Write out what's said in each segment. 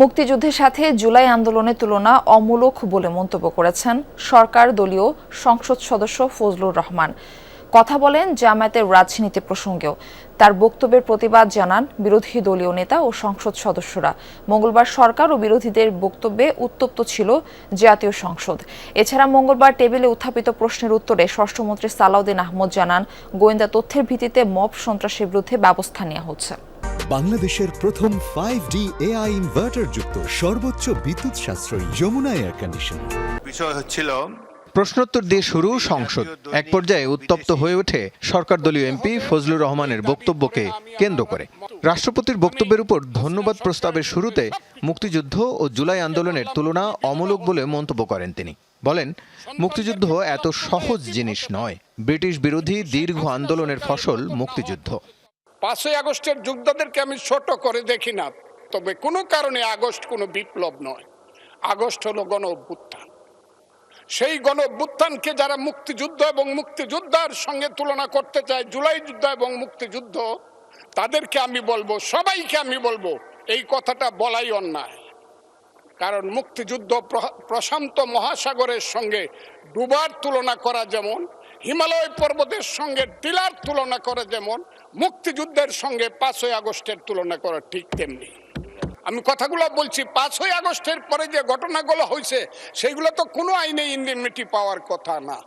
মুক্তিযুদ্ধের সাথে জুলাই আন্দোলনের তুলনা অমূলক বলে মন্তব্য করেছেন সরকার দলীয় সংসদ সদস্য ফজলুর রহমান। কথা বলেন জামায়াতের রাজনীতি প্রসঙ্গেও। তার বক্তব্যের প্রতিবাদ জানান বিরোধী দলীয় নেতা ও সংসদ সদস্যরা। মঙ্গলবার সরকার ও বিরোধীদের বক্তব্যে উত্তপ্ত ছিল জাতীয় সংসদ। এছাড়া মঙ্গলবার টেবিলে উত্থাপিত প্রশ্নের উত্তরে স্বরাষ্ট্রমন্ত্রী সালাউদ্দিন আহমদ জানান, গোয়েন্দা তথ্যের ভিত্তিতে মব সন্ত্রাসের বিরুদ্ধে ব্যবস্থা নেওয়া হচ্ছে। বাংলাদেশের প্রথম 5D AI ইনভার্টার যুক্ত সর্বোচ্চ বিদ্যুৎ সাশ্রয়ী যমুনা এয়ার কন্ডিশনার। বিষয় হচ্ছিল প্রশ্নোত্তর দিয়ে শুরু সংসদ। এক পর্যায়ে উত্তপ্ত হয়ে ওঠে সরকার দলীয় এমপি ফজলুর রহমানের বক্তব্যকে কেন্দ্র করে। রাষ্ট্রপতির বক্তব্যের উপর ধন্যবাদ প্রস্তাবের শুরুতে মুক্তিযুদ্ধ ও জুলাই আন্দোলনের তুলনা অমূলক বলে মন্তব্য করেন তিনি। বলেন, মুক্তিযুদ্ধ এত সহজ জিনিস নয়। ব্রিটিশ বিরোধী দীর্ঘ আন্দোলনের ফসল মুক্তিযুদ্ধ। 5ই আগস্টের যোদ্ধাদেরকে আমি ছোট করে দেখি না, তবে কোনো কারণে আগস্ট কোনো বিপ্লব নয়। আগস্ট হলো গণ অভ্যুত্থান। সেই গণ অভ্যুত্থানকে যারা মুক্তিযুদ্ধ এবং মুক্তিযোদ্ধার সঙ্গে তুলনা করতে চায়, জুলাই যুদ্ধ এবং মুক্তিযুদ্ধ, তাদেরকে আমি বলবো, সবাইকে আমি বলবো, এই কথাটা বলাই অন্যায়। কারণ মুক্তিযুদ্ধ প্রশান্ত মহাসাগরের সঙ্গে ডুবার তুলনা করা যেমন, হিমালয় পর্বতের সঙ্গে টিলার তুলনা করা যেমন, মুক্তিযুদ্ধের সঙ্গে 5ই আগস্টের তুলনা করা ঠিক তেমনি। আমি কথাগুলো বলছি, 5ই আগস্টের পরে যে ঘটনাগুলো হয়েছে সেগুলো তো কোনো আইনে ইন্ডেমনিটি পাওয়ার কথা না।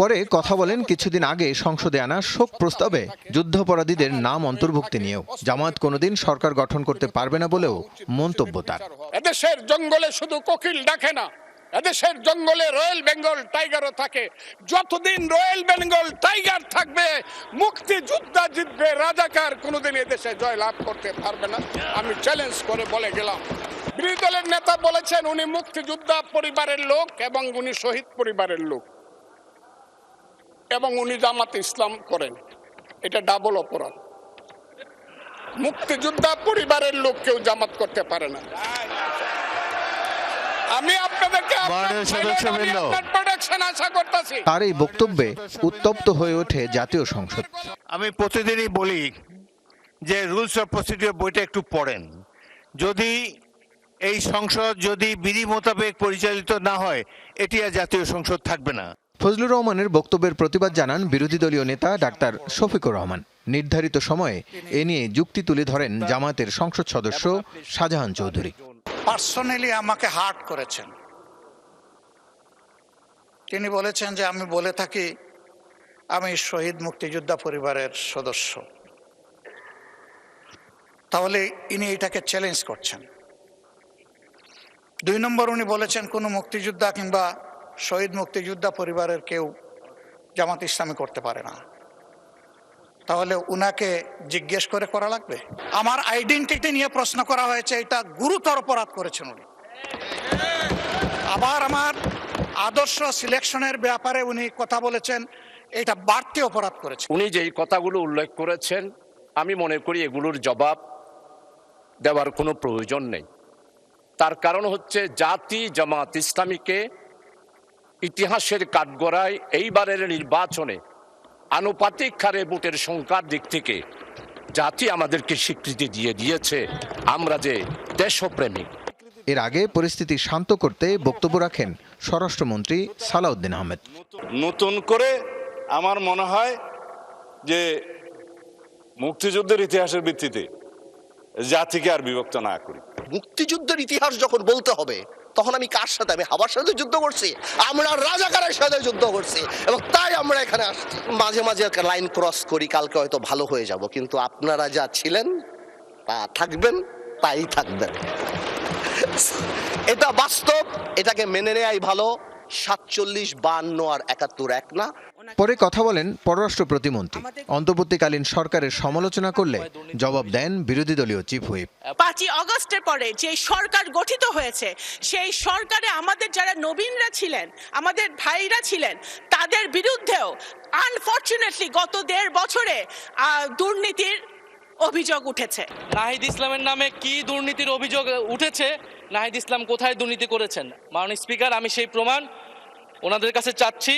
পরে কথা বলেন কিছুদিন আগে সংসদে আনা শোক প্রস্তাবে যুদ্ধাপরাধীদের নাম অন্তর্ভুক্তি নিয়েও। জামায়াত কোনোদিন সরকার গঠন করতে পারবে না বলেও মন্তব্য তার। এদেশের জঙ্গলে শুধু কোকিল ডাকে না, এদেশের জঙ্গলে রয়্যাল বেঙ্গল টাইগারও থাকে। যতদিন রয়্যাল বেঙ্গল টাইগার থাকবে, মুক্তিযোদ্ধা জিতবে, রাজাকার কোনোদিন এদেশে জয়লাভ করতে পারবে না। আমি চ্যালেঞ্জ করে বলে গেলাম। বিরোধী দলের নেতা বলেছেন উনি মুক্তিযোদ্ধা পরিবারের লোক এবং উনি শহীদ পরিবারের লোক এবং উনি জামাত ইসলাম করেন। এটা ডাবল অপরাধ। মুক্তিযোদ্ধা পরিবারের লোক কেউ জামাত করতে পারে না। আমি আপনাদেরকে আশা করতেছি। তার এই বক্তব্যে উত্তপ্ত হয়ে ওঠে জাতীয় সংসদ। আমি প্রতিদিনই বলি যে রুলস অফ প্রসিডিওর বইটা একটু পড়েন। যদি এই সংসদ যদি বিধি মোতাবেক পরিচালিত না হয়, এটি আর জাতীয় সংসদ থাকবে না। ফজলুর রহমানের বক্তব্যের প্রতিবাদ জানান বিরোধী দলীয় নেতা ডাক্তার শফিকুর রহমান। নির্ধারিত সময়ে এ নিয়ে যুক্তি তুলে ধরেন জামায়াতের সংসদ সদস্য শাহজাহান চৌধুরী। পার্সোনালি আমাকে হার্ট করেছেন। তিনি বলেছেন যে আমি বলে থাকি আমি শহীদ মুক্তিযোদ্ধা পরিবারের সদস্য, তাহলে ইনি এটাকে চ্যালেঞ্জ করছেন। 2 নম্বর, উনি বলেছেন কোনো মুক্তিযোদ্ধা কিংবা শহীদ মুক্তিযোদ্ধা পরিবারের কেউ জামাত ইসলামী করতে পারে না। তাহলে উনাকে জিজ্ঞেস করে করা লাগবে? আমার আইডেন্টিটি নিয়ে প্রশ্ন করা হয়েছে, এটা গুরুতর অপরাধ করেছেন উনি। আবার আমার আদর্শ সিলেকশনের ব্যাপারে উনি কথা বলেছেন, এটা বাড়তি অপরাধ করেছেন। উনি যেই কথাগুলো উল্লেখ করেছেন, আমি মনে করি এগুলোর জবাব দেওয়ার কোনো প্রয়োজন নেই। তার কারণ হচ্ছে জাতি জামাত ইসলামীকে ইতিহাসের কাঠগড়ায় এইবারের নির্বাচনে আনুপাতিক হারে ভোটের সংখ্যার দিক থেকে জাতি আমাদেরকে স্বীকৃতি দিয়েছে আমরা যে দেশপ্রেমিক। এর আগে পরিস্থিতি শান্ত করতে বক্তব্য রাখেন স্বরাষ্ট্রমন্ত্রী সালাউদ্দিন আহমেদ। নতুন করে আমার মনে হয় যে মুক্তিযুদ্ধের ইতিহাসের ভিত্তিতে জাতিকে আর বিভক্ত না করি। মুক্তিযুদ্ধের ইতিহাস যখন বলতে হবে, তখন আমি কার সাথে? আমি হাওয়ার সাথে যুদ্ধ করছি, আমরা রাজাকারের সাথে যুদ্ধ করছি, এবং তাই আমরা এখানে আসছি। মাঝে মাঝে লাইন ক্রস করি, কালকে হয়তো ভালো হয়ে যাব, কিন্তু আপনারা যা ছিলেন তা থাকবেন, তাই থাকবেন। এটা বাস্তব, এটাকে মেনে নেয়াই ভালো। 47, 52 আর 71 এক না। পরে কথা বলেন পররাষ্ট্র প্রতিমন্ত্রী। অন্তর্বর্তীকালীন সরকারের সমালোচনা করলে জবাব দেন বিরোধী দলীয় চিফ হুইপ। 5ই আগস্টের পরে যে সরকার গঠিত হয়েছে, সেই সরকারে আমাদের যারা নবীনরা ছিলেন, আমাদের ভাইরা ছিলেন, তাদের বিরুদ্ধেও আনফরচুনেটলি গত 1.5 বছরে দুর্নীতির অভিযোগ উঠেছে। নাহিদ ইসলামের নামে কি দুর্নীতির অভিযোগ উঠেছে? নাহিদ ইসলাম কোথায় দুর্নীতি করেছেন? মাননীয় স্পিকার, আমি সেই প্রমাণ ওনাদের কাছে চাচ্ছি।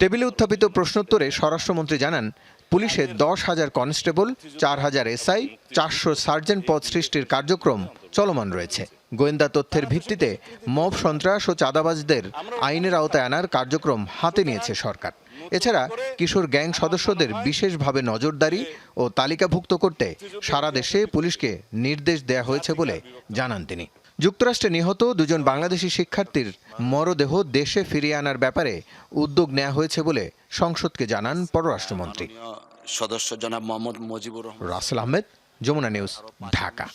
টেবিলে উত্থাপিত প্রশ্নোত্তরে স্বরাষ্ট্রমন্ত্রী জানান, পুলিশে 10,000 কনস্টেবল, 4,000 এসআই, 400 সার্জেন্ট পদ সৃষ্টির কার্যক্রম চলমান রয়েছে। গোয়েন্দা তথ্যের ভিত্তিতে মব সন্ত্রাস ও চাঁদাবাজদের আইনের আওতায় আনার কার্যক্রম হাতে নিয়েছে সরকার। এছাড়া কিশোর গ্যাং সদস্যদের বিশেষভাবে নজরদারি ও তালিকাভুক্ত করতে সারা দেশে পুলিশকে নির্দেশ দেয়া হয়েছে বলে জানান তিনি। যুক্তরাষ্ট্রে নিহত দুজন বাংলাদেশি শিক্ষার্থীর মরদেহ দেশে ফিরিয়ে আনার ব্যাপারে উদ্যোগ নেওয়া হয়েছে বলে সংসদকে জানান পররাষ্ট্রমন্ত্রী। সদস্য জনাব মোহাম্মদ মুজিবুর রহমান। রাসেল আহমেদ, যমুনা নিউজ, ঢাকা।